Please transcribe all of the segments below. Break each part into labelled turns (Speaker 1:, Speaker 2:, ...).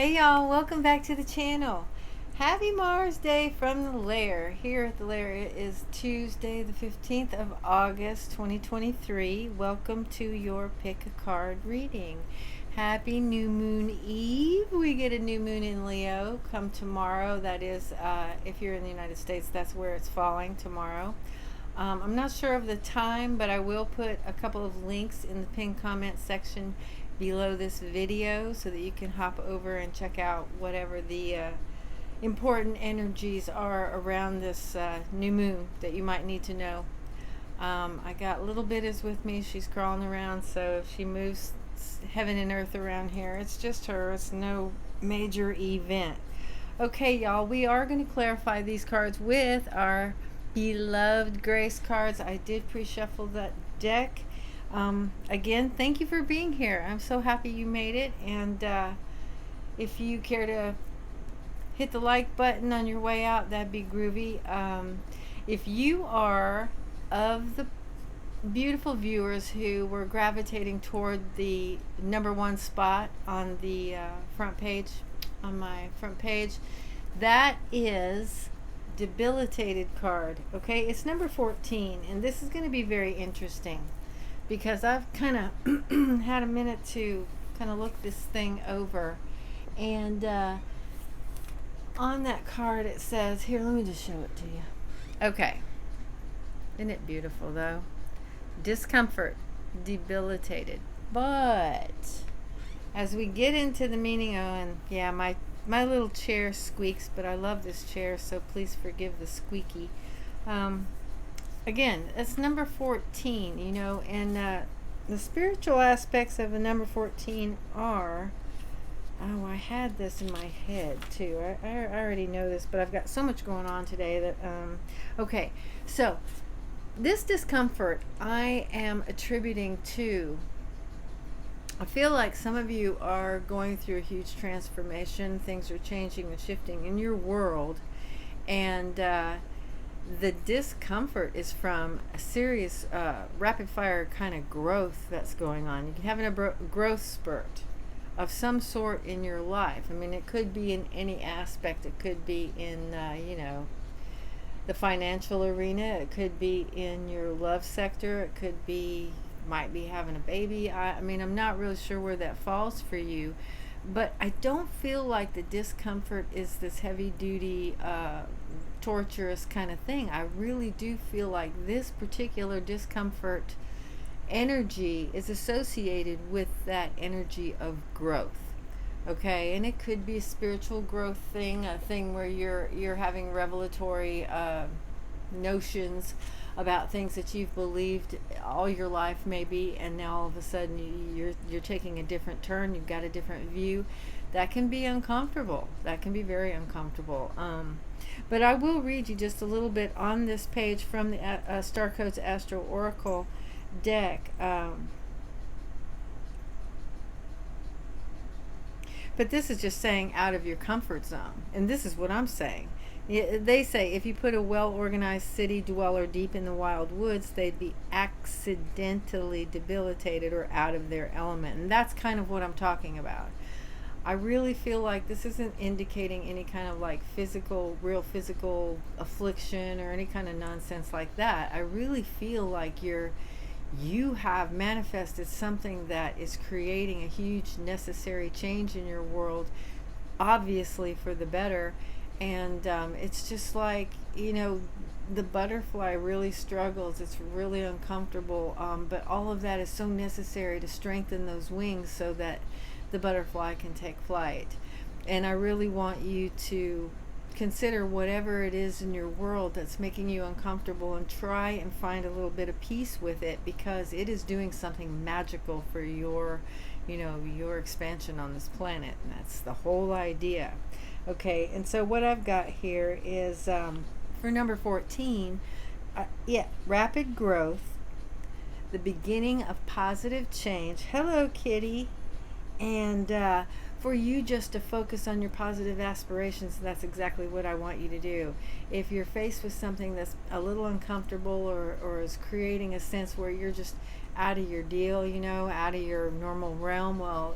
Speaker 1: Hey y'all, welcome back to the channel. Happy Mars Day from the lair. Here at the lair it is Tuesday the 15th of August 2023. Welcome to your pick a card reading. Happy New Moon Eve. We get a new moon in Leo come tomorrow. That is, if you're in the United States, that's where it's falling tomorrow. I'm not sure of the time, but I will put a couple of links in the pinned comment section below this video so that you can hop over and check out whatever the important energies are around this new moon that you might need to know. I got Little Bit is with me. She's crawling around, so if she moves heaven and earth around here, it's just her. It's no major event. Okay, y'all, we are going to clarify these cards with our beloved Grace cards. I did pre-shuffle that deck. Again, thank you for being here. I'm so happy you made it, and if you care to hit the like button on your way out, that'd be groovy. If you are of the beautiful viewers who were gravitating toward the #1 spot on the front page, on my front page, that is debilitated card. Okay, it's number 14, and this is going to be very interesting because I've kind of had a minute to kind of look this thing over, and on that card it says, here, let me just show it to you. Okay, isn't it beautiful though? Discomfort, debilitated. But as we get into the meaning, and yeah, my little chair squeaks, but I love this chair, so please forgive the squeaky. Again, it's number 14, you know, and the spiritual aspects of a number 14 are, oh, I had this in my head too. I already know this, but I've got so much going on today that, okay, so this discomfort I am attributing to, I feel like some of you are going through a huge transformation. Things are changing and shifting in your world, and the discomfort is from a serious rapid fire kind of growth that's going on. You can have a growth spurt of some sort in your life. I mean, it could be in any aspect. It could be in you know, the financial arena. It could be in your love sector. It could be, might be having a baby. I mean, I'm not really sure where that falls for you, but I don't feel like the discomfort is this heavy duty torturous kind of thing. I really do feel like this particular discomfort energy is associated with that energy of growth. Okay, and it could be a spiritual growth thing, a thing where you're having revelatory notions about things that you've believed all your life maybe, and now all of a sudden you're taking a different turn. You've got a different view. That can be uncomfortable. That can be very uncomfortable. But I will read you just a little bit on this page from the Starcodes Astro Oracle deck. But this is just saying out of your comfort zone, and this is what I'm saying. They say if you put a well-organized city dweller deep in the wild woods, they'd be accidentally debilitated or out of their element, and that's kind of what I'm talking about. I really feel like this isn't indicating any kind of like real physical affliction or any kind of nonsense like that. I really feel like you have manifested something that is creating a huge necessary change in your world, obviously for the better. And it's just like, you know, the butterfly really struggles. It's really uncomfortable, but all of that is so necessary to strengthen those wings so that the butterfly can take flight. And I really want you to consider whatever it is in your world that's making you uncomfortable and try and find a little bit of peace with it, because it is doing something magical for your, you know, your expansion on this planet. And that's the whole idea. Okay, and so what I've got here is for number 14, yeah, rapid growth, the beginning of positive change. Hello, kitty. And for you just to focus on your positive aspirations, that's exactly what I want you to do. If you're faced with something that's a little uncomfortable or is creating a sense where you're just out of your deal, you know, out of your normal realm, well,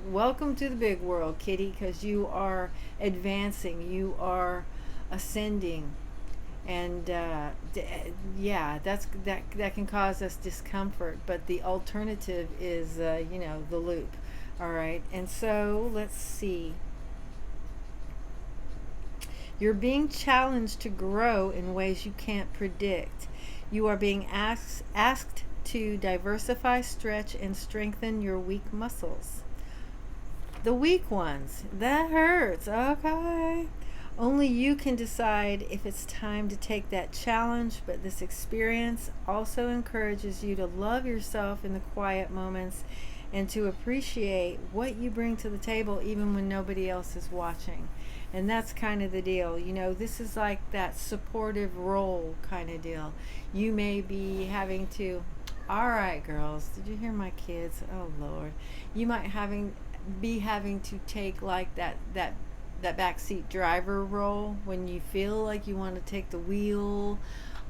Speaker 1: welcome to the big world, kitty, because you are advancing, you are ascending. And yeah, that can cause us discomfort, but the alternative is the loop. All right, and so let's see. You're being challenged to grow in ways you can't predict. You are being asked to diversify, stretch, and strengthen your weak muscles. The weak ones. That hurts. Okay. Only you can decide if it's time to take that challenge, but this experience also encourages you to love yourself in the quiet moments and to appreciate what you bring to the table even when nobody else is watching. And that's kind of the deal. This is like that supportive role kind of deal. You may be having to, all right, girls, did you hear my kids? Oh, Lord. You might be having to take like that backseat driver role when you feel like you want to take the wheel.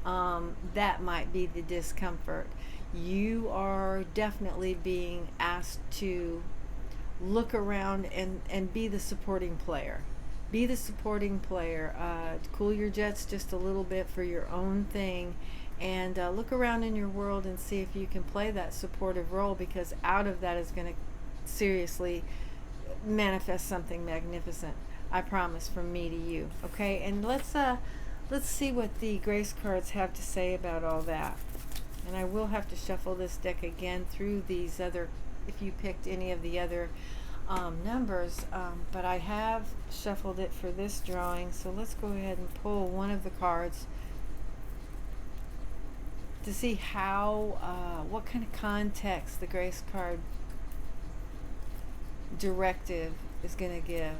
Speaker 1: That might be the discomfort. You are definitely being asked to look around and be the supporting player. Be the supporting player. Cool your jets just a little bit for your own thing, and look around in your world and see if you can play that supportive role, because out of that is going to seriously manifest something magnificent. I promise, from me to you. Okay, and let's see what the grace cards have to say about all that. And I will have to shuffle this deck again through these other, if you picked any of the other numbers, but I have shuffled it for this drawing. So let's go ahead and pull one of the cards to see how, what kind of context the grace card directive is going to give.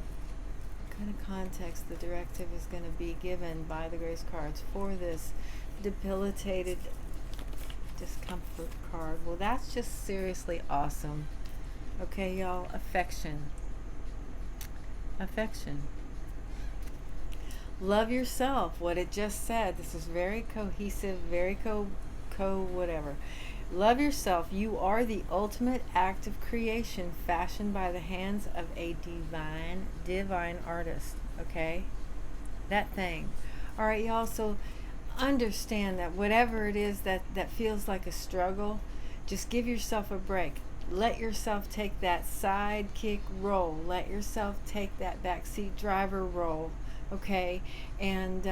Speaker 1: What kind of context the directive is going to be given by the grace cards for this debilitated discomfort card. Well, that's just seriously awesome. Okay, y'all. Affection. Love yourself. What it just said. This is very cohesive, very whatever. Love yourself. You are the ultimate act of creation fashioned by the hands of a divine artist. Okay? That thing. All right, y'all. So understand that whatever it is that feels like a struggle, just give yourself a break. Let yourself take that sidekick role. Let yourself take that backseat driver role. Okay? And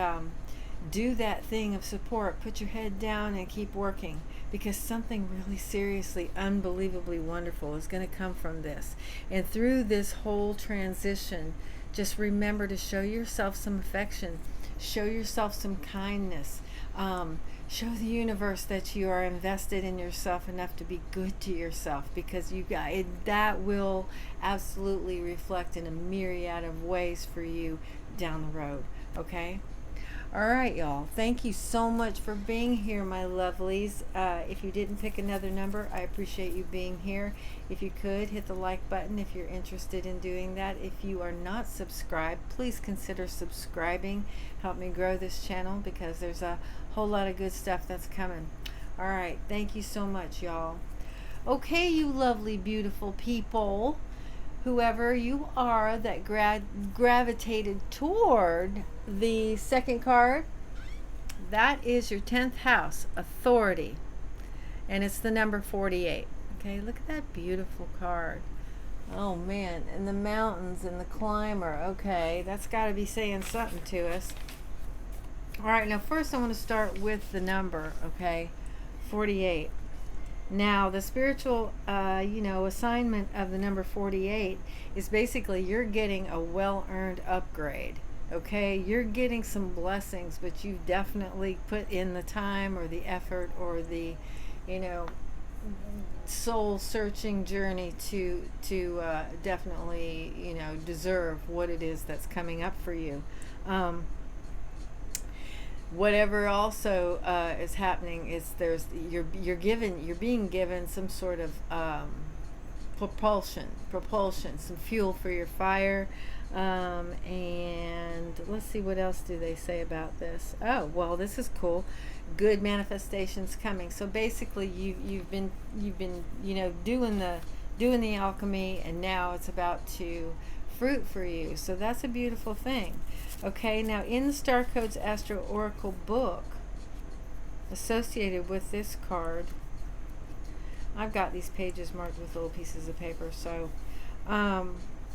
Speaker 1: do that thing of support. Put your head down and keep working, because something really seriously, unbelievably wonderful is going to come from this. And through this whole transition, just remember to show yourself some affection. Show yourself some kindness. Show the universe that you are invested in yourself enough to be good to yourself, because that will absolutely reflect in a myriad of ways for you down the road. Okay? All right, y'all. Thank you so much for being here, my lovelies. If you didn't pick another number, I appreciate you being here. If you could, hit the like button if you're interested in doing that. If you are not subscribed, please consider subscribing. Help me grow this channel, because there's a whole lot of good stuff that's coming. All right. Thank you so much, y'all. Okay, you lovely, beautiful people. Whoever you are that gravitated toward the second card, that is your 10th house, authority, and it's the number 48. Okay, look at that beautiful card. Oh man, and the mountains and the climber. Okay, that's got to be saying something to us. All right, now first I want to start with the number. Okay, 48. Now, the spiritual, assignment of the number 48 is basically you're getting a well-earned upgrade. Okay, you're getting some blessings, but you've definitely put in the time or the effort or the, soul-searching journey to definitely, deserve what it is that's coming up for you. Whatever also is happening is you're being given some sort of propulsion, some fuel for your fire, and let's see, what else do they say about this? Oh, well, this is cool. Good manifestations coming. So basically, you've been doing doing the alchemy, and now it's about to fruit for you. So that's a beautiful thing. Okay, now in the Starcodes Astro Oracle book associated with this card, I've got these pages marked with little pieces of paper. So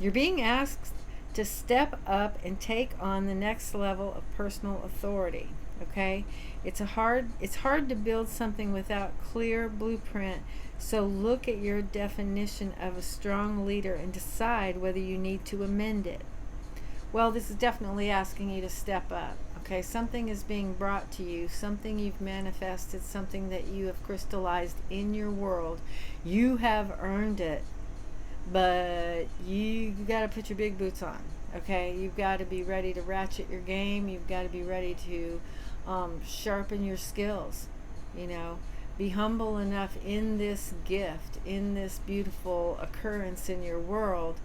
Speaker 1: you're being asked to step up and take on the next level of personal authority. Okay, it's hard to build something without clear blueprint. So look at your definition of a strong leader and decide whether you need to amend it. Well, this is definitely asking you to step up. Okay, something is being brought to you, something you've manifested, something that you have crystallized in your world. You have earned it, but you got to put your big boots on. Okay, you've got to be ready to ratchet your game. You've got to be ready to sharpen your skills. You know, be humble enough in this gift, in this beautiful occurrence in your world,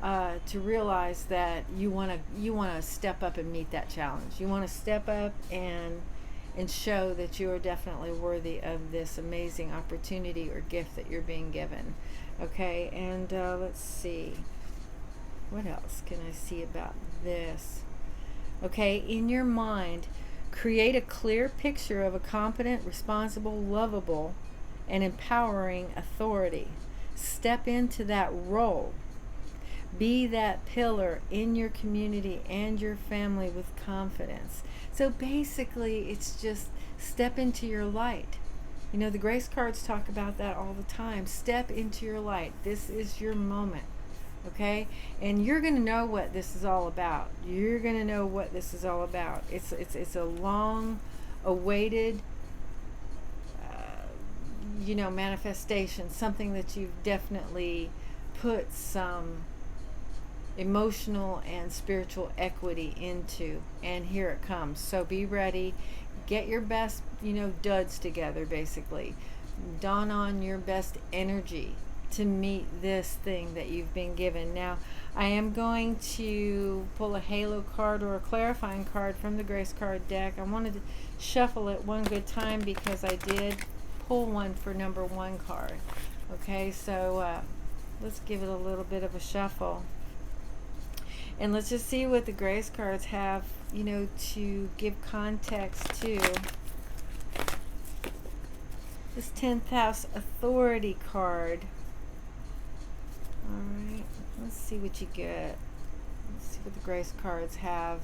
Speaker 1: to realize that you want to step up and meet that challenge. You want to step up and show that you are definitely worthy of this amazing opportunity or gift that you're being given. Okay, and let's see, what else can I see about this? Okay, in your mind, create a clear picture of a competent, responsible, lovable, and empowering authority. Step into that role. Be that pillar in your community and your family with confidence. So basically, it's just step into your light. You know, the grace cards talk about that all the time. Step into your light. This is your moment. Okay? And you're going to know what this is all about. You're going to know what this is all about. It's a long awaited manifestation, something that you've definitely put some emotional and spiritual equity into, and here it comes. So be ready, get your best duds together, basically don on your best energy to meet this thing that you've been given. Now I am going to pull a halo card or a clarifying card from the grace card deck. I wanted to shuffle it one good time because I did pull one for number 1 card. Okay, so let's give it a little bit of a shuffle. And let's just see what the grace cards have, to give context to this 10th house authority card. All right, let's see what you get. Let's see what the grace cards have.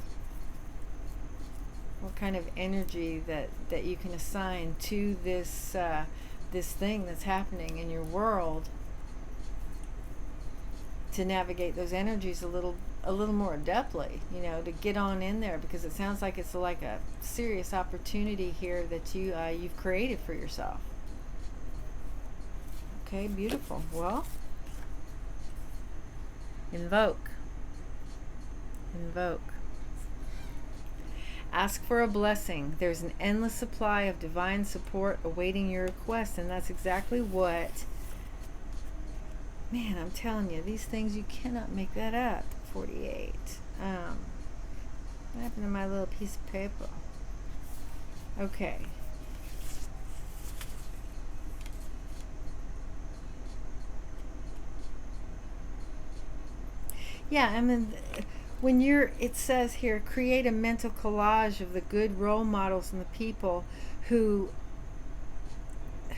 Speaker 1: What kind of energy that you can assign to this this thing that's happening in your world, to navigate those energies a little more adeptly, to get on in there, because it sounds like it's like a serious opportunity here that you've created for yourself. Okay, beautiful. Well, invoke. Ask for a blessing. There's an endless supply of divine support awaiting your request, and that's exactly what, man, I'm telling you, these things, you cannot make that up. 48. What happened to my little piece of paper? Okay. Yeah, I mean, when it says here, create a mental collage of the good role models and the people who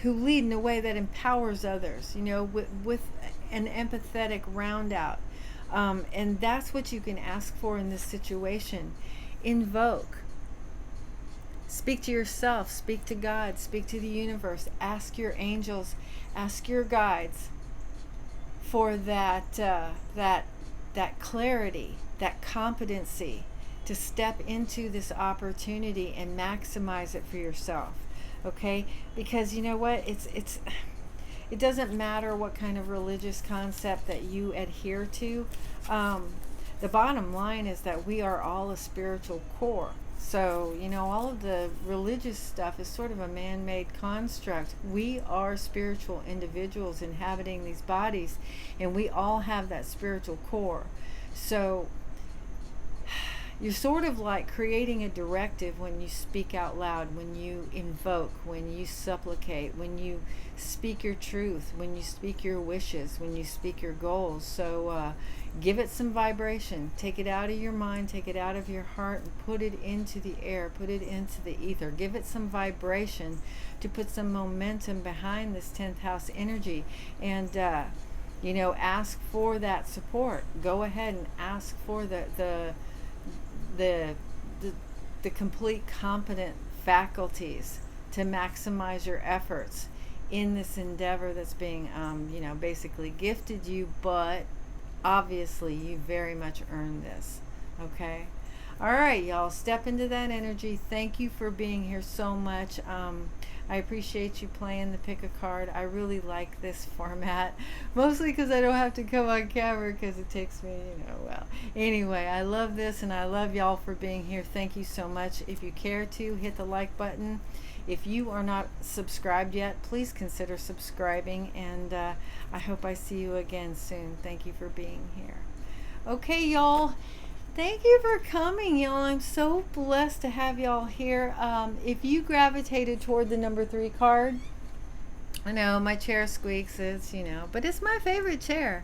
Speaker 1: lead in a way that empowers others, with an empathetic round out. And that's what you can ask for in this situation. Invoke. Speak to yourself, speak to God, speak to the universe, ask your angels, ask your guides for that clarity, that competency to step into this opportunity and maximize it for yourself. Okay? Because you know what? It doesn't matter what kind of religious concept that you adhere to. The bottom line is that we are all a spiritual core. So, all of the religious stuff is sort of a man-made construct. We are spiritual individuals inhabiting these bodies, and we all have that spiritual core. So, you're sort of like creating a directive when you speak out loud, when you invoke, when you supplicate, when you speak your truth, when you speak your wishes, when you speak your goals. So give it some vibration. Take it out of your mind, take it out of your heart, and put it into the air, put it into the ether. Give it some vibration to put some momentum behind this 10th house energy. And ask for that support. Go ahead and ask for the complete competent faculties to maximize your efforts in this endeavor that's being basically gifted you, but obviously you very much earned this. Okay, all right, y'all, step into that energy. Thank you for being here so much. I appreciate you playing the pick a card. I really like this format, mostly because I don't have to come on camera because it takes me, Anyway, I love this, and I love y'all for being here. Thank you so much. If you care to, hit the like button. If you are not subscribed yet, please consider subscribing, and I hope I see you again soon. Thank you for being here. Okay, y'all. Thank you for coming, y'all. I'm so blessed to have y'all here. If you gravitated toward the number 3 card, I know my chair squeaks, but it's my favorite chair.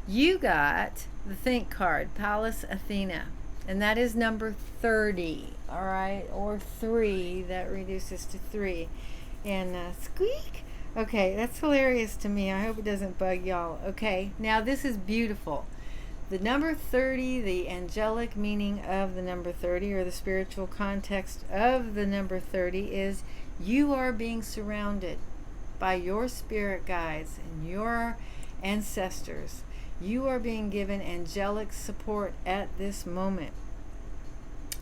Speaker 1: You got the Think card, Pallas Athena, and that is number 30, all right, or 3, that reduces to 3. And squeak. Okay, that's hilarious to me. I hope it doesn't bug y'all. Okay, now this is beautiful. The number 30, the angelic meaning of the number 30, or the spiritual context of the number 30, is you are being surrounded by your spirit guides and your ancestors. You are being given angelic support at this moment.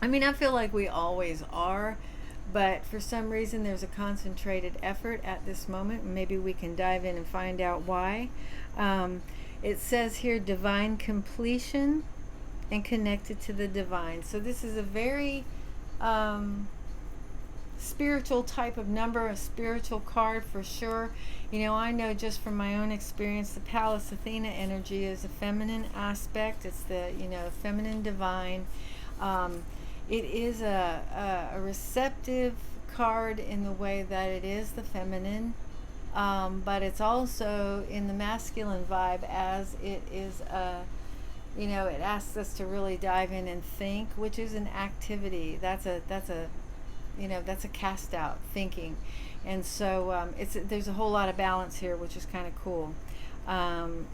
Speaker 1: I mean, I feel like we always are, but for some reason there's a concentrated effort at this moment. Maybe we can dive in and find out why. It says here divine completion and connected to the divine. So this is a very spiritual type of number, a spiritual card for sure. I know just from my own experience, the Pallas Athena energy is a feminine aspect. It's the, feminine divine. It is a receptive card in the way that it is the feminine. But it's also in the masculine vibe, as it is it asks us to really dive in and think, which is an activity. That's a cast out thinking. And so there's a whole lot of balance here, which is kind of cool.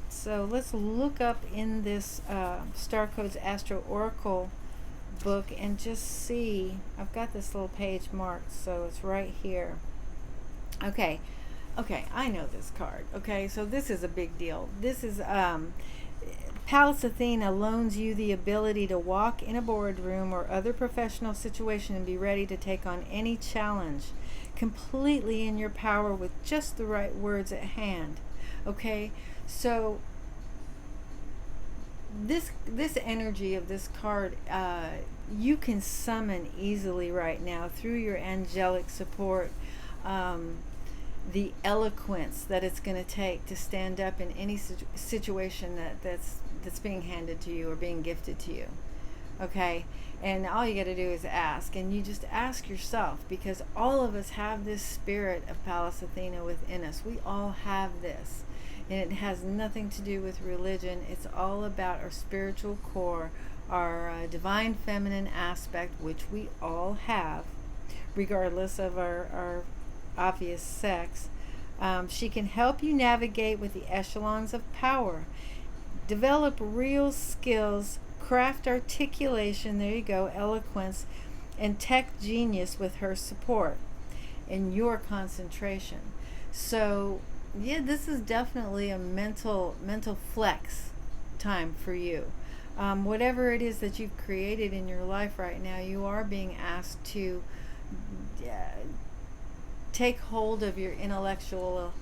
Speaker 1: So let's look up in this Starcodes Astro Oracle book and just see. I've got this little page marked, so it's right here. Okay, I know this card. Okay, so this is a big deal. This is Pallas Athena loans you the ability to walk in a boardroom or other professional situation and be ready to take on any challenge, completely in your power with just the right words at hand. Okay, so this energy of this card, you can summon easily right now through your angelic support. The eloquence that it's going to take to stand up in any situation that's being handed to you or being gifted to you. Okay, and all you got to do is ask, and you just ask yourself, because all of us have this spirit of Pallas Athena within us. We all have this, and it has nothing to do with religion. It's all about our spiritual core, our divine feminine aspect, which we all have, regardless of our obvious sex. She can help you navigate with the echelons of power, develop real skills, craft articulation, there you go, eloquence, and tech genius with her support and your concentration. So yeah, this is definitely a mental flex time for you. Whatever it is that you've created in your life right now, you are being asked to take hold of your intellectual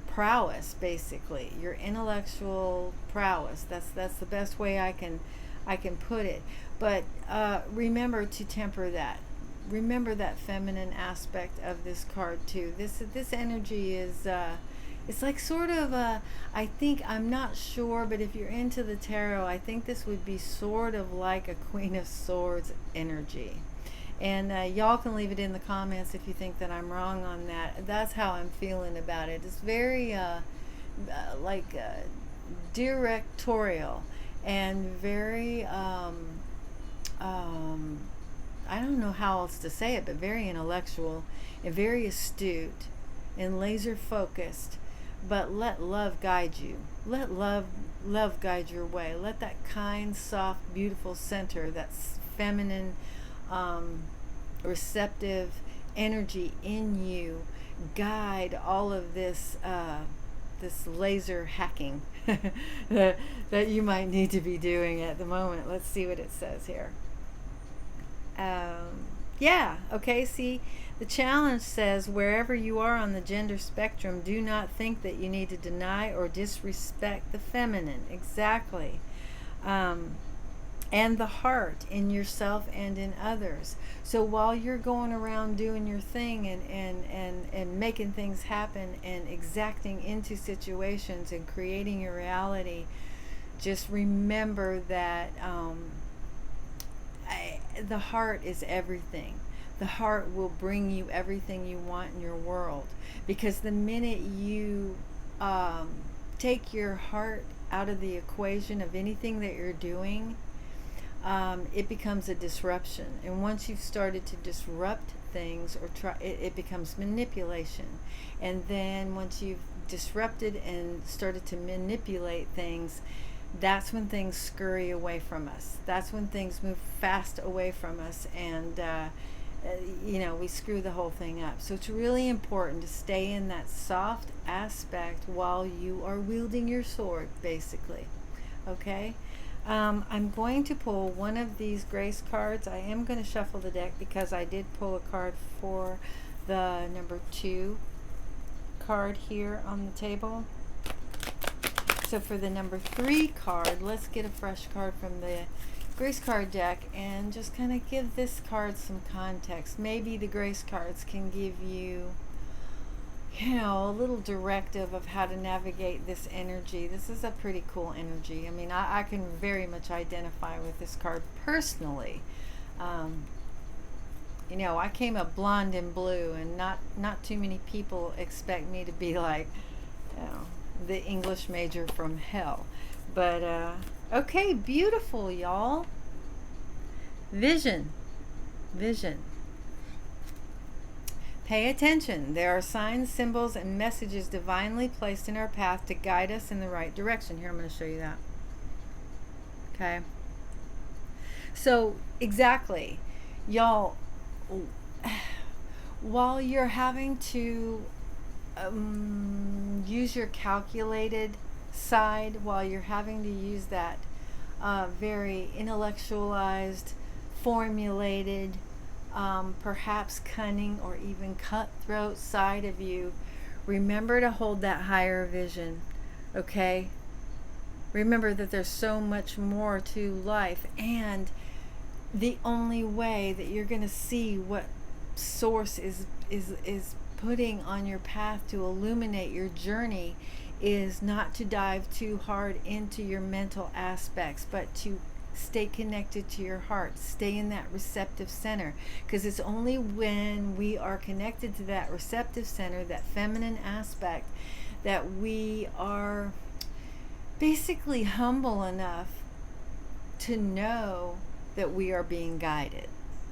Speaker 1: prowess, basically your intellectual prowess. That's the best way I can put it. But remember to temper that. Remember that feminine aspect of this card too. This energy is it's like sort of a, I think, I'm not sure, but if you're into the tarot, I think this would be sort of like a Queen of Swords energy. And y'all can leave it in the comments if you think that I'm wrong on that. That's how I'm feeling about it. It's very like directorial and very I don't know how else to say it, but very intellectual and very astute and laser focused. But let love guide you. Let love guide your way. Let that kind, soft, beautiful center, that feminine, receptive energy in you guide all of this this laser hacking that you might need to be doing at the moment. Let's see what it says here. Yeah, okay, see, the challenge says wherever you are on the gender spectrum, do not think that you need to deny or disrespect the feminine. Exactly. And the heart in yourself and in others. So while you're going around doing your thing and making things happen and exacting into situations and creating your reality, just remember that the heart is everything. The heart will bring you everything you want in your world. Because the minute you take your heart out of the equation of anything that you're doing, it becomes a disruption. And once you've started to disrupt things or try, it becomes manipulation. And then once you've disrupted and started to manipulate things, that's when things scurry away from us. That's when things move fast away from us, and you know, we screw the whole thing up. So it's really important to stay in that soft aspect while you are wielding your sword, basically. Okay? I'm going to pull one of these grace cards. I am going to shuffle the deck because I did pull a card for the number 2 card here on the table. So for the number 3 card, let's get a fresh card from the grace card deck and just kind of give this card some context. Maybe the grace cards can give you, you know, a little directive of how to navigate this energy. This is a pretty cool energy. I mean, I can very much identify with this card personally. You know, I came up blonde and blue, and not too many people expect me to be like, you know, the English major from hell. But okay, beautiful, y'all. Vision. Pay attention. There are signs, symbols, and messages divinely placed in our path to guide us in the right direction. Here, I'm going to show you that. Okay. So, exactly. Y'all, while you're having to use your calculated side, while you're having to use that very intellectualized, formulated, perhaps cunning or even cutthroat side of you, remember to hold that higher vision. Okay? Remember that there's so much more to life, and the only way that you're going to see what source is putting on your path to illuminate your journey is not to dive too hard into your mental aspects, but to stay connected to your heart. Stay in that receptive center, because it's only when we are connected to that receptive center, that feminine aspect, that we are basically humble enough to know that we are being guided.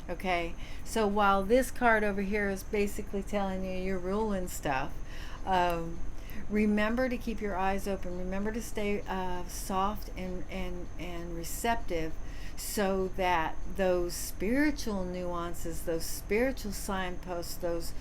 Speaker 1: Okay, so while this card over here is basically telling you you're ruling stuff, remember to keep your eyes open. Remember to stay soft and receptive, so that those spiritual nuances, those spiritual signposts, those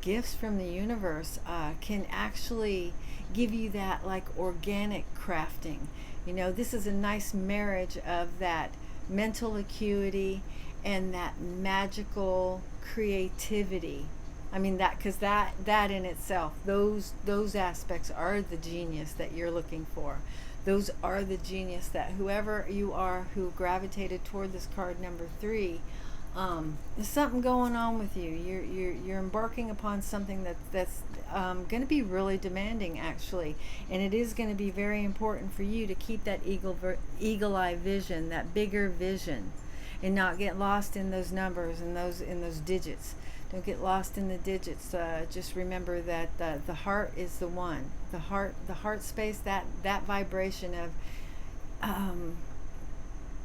Speaker 1: gifts from the universe can actually give you that, like, organic crafting. You know, this is a nice marriage of that mental acuity and that magical creativity. I mean, that, because that in itself, those aspects are the genius that you're looking for. Those are the genius that whoever you are who gravitated toward this card number 3, There's something going on with you. You're embarking upon something that's going to be really demanding, actually, and it is going to be very important for you to keep that eagle eye vision, that bigger vision, and not get lost in those numbers and those digits. Don't get lost in the digits. Just remember that the heart is the one. The heart space, that vibration of um,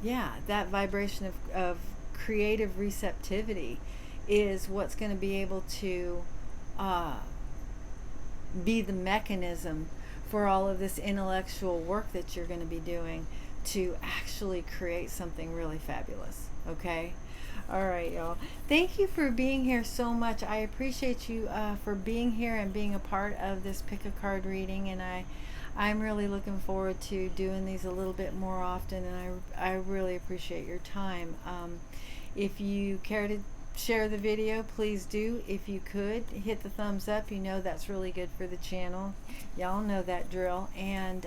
Speaker 1: yeah, that vibration of creative receptivity is what's going to be able to uh, be the mechanism for all of this intellectual work that you're going to be doing to actually create something really fabulous. Okay? All right, y'all. Thank you for being here so much. I appreciate you for being here and being a part of this pick a card reading, and I'm really looking forward to doing these a little bit more often, and I really appreciate your time. If you care to share the video, please do. If you could hit the thumbs up, you know that's really good for the channel. Y'all know that drill. And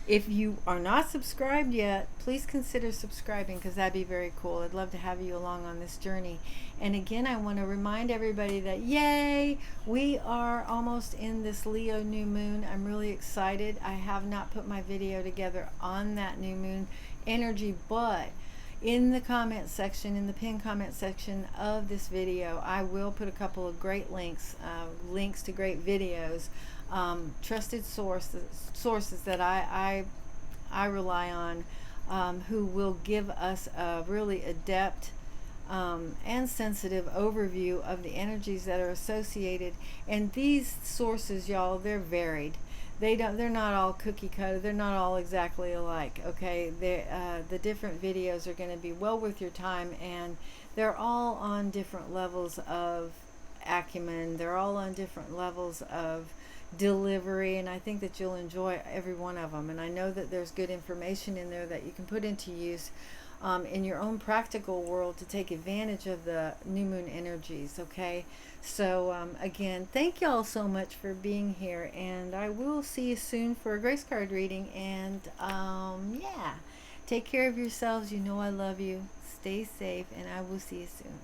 Speaker 1: if you are not subscribed yet, please consider subscribing, because that'd be very cool. I'd love to have you along on this journey. And again, I want to remind everybody that, yay, we are almost in this Leo new moon. I'm really excited. I have not put my video together on that new moon energy, but in the comment section, in the pinned comment section of this video, I will put a couple of great links, links to great videos, trusted sources that I rely on, who will give us a really adept and sensitive overview of the energies that are associated. And these sources, y'all, they're varied. They're not all cookie cutter. They're not all exactly alike. Okay, the different videos are going to be well worth your time, and they're all on different levels of acumen. They're all on different levels of delivery, and I think that you'll enjoy every one of them. And I know that there's good information in there that you can put into use in your own practical world to take advantage of the new moon energies. Okay, so again, thank y'all so much for being here, and I will see you soon for a grace card reading. And yeah, take care of yourselves. You know I love you. Stay safe, and I will see you soon.